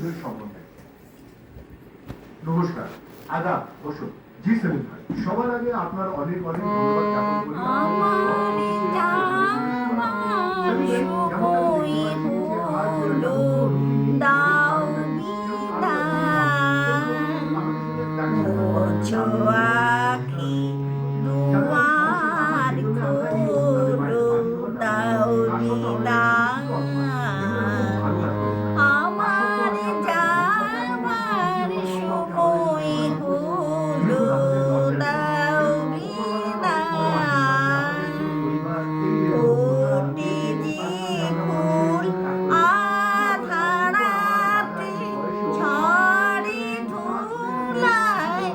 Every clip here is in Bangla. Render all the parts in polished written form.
বন্ধুদের সম্বন্ধে। নমস্কার, আদাব, বসুন। জি সেলিম ভাই, সবার আগে আপনার অনেক অনেক ধন্যবাদ জ্ঞাপন করি। আখি দুয়ার খোলো, দাও বিদায় আমার যাবার সময় হলো, দাও বিদায় কোটি ফুল আধারাতে ঝড়ে ধুলায়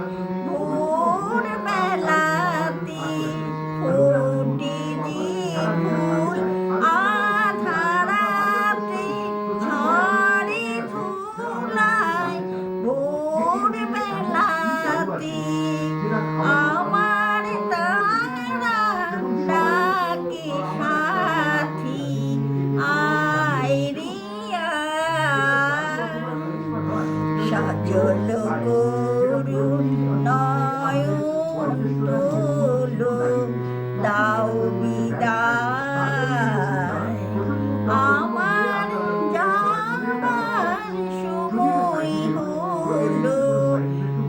ভোর বেলাতে কোটি ফুল আধারাতে ঝড়ে ধুলায় ভোর বেলাতে আমার তারা ডাকে সাথী আয় রে সজল করুণ নয়ন তোলো, দাও বিদায় আমার যাবার সময় হলো,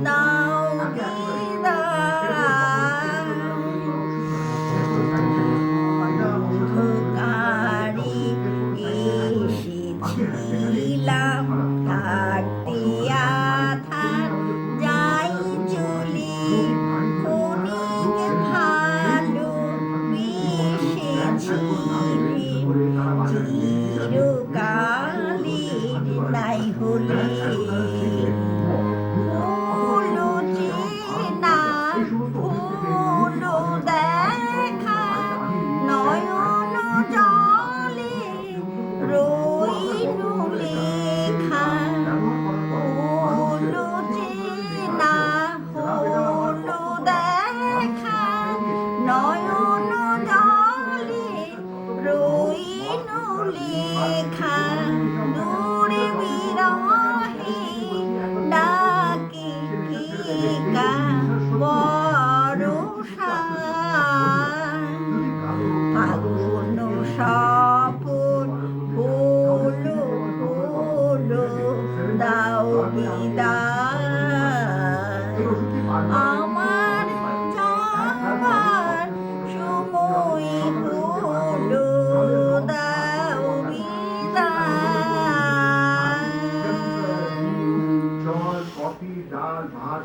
দাও বিদায় অন্ধকারে এসেছিলাম থাকতে আধার যাই চলে, ক্ষণিক ভালো বেসেছিলে চিরকালের নাই হলে হলো চেনা হলো দেখা নয়ন জলে রইল লেখা, হলো চেনা হলো দেখা নয়ন জলে রইল লেখা, দূরে বিরহে ডাকে কে বরষা ফাগুন স্বপন হলো হলো, দাও বিদায় আমার যাবার সময় হলো, দাও বিদায়। জল, কফি, ডাল, ভাত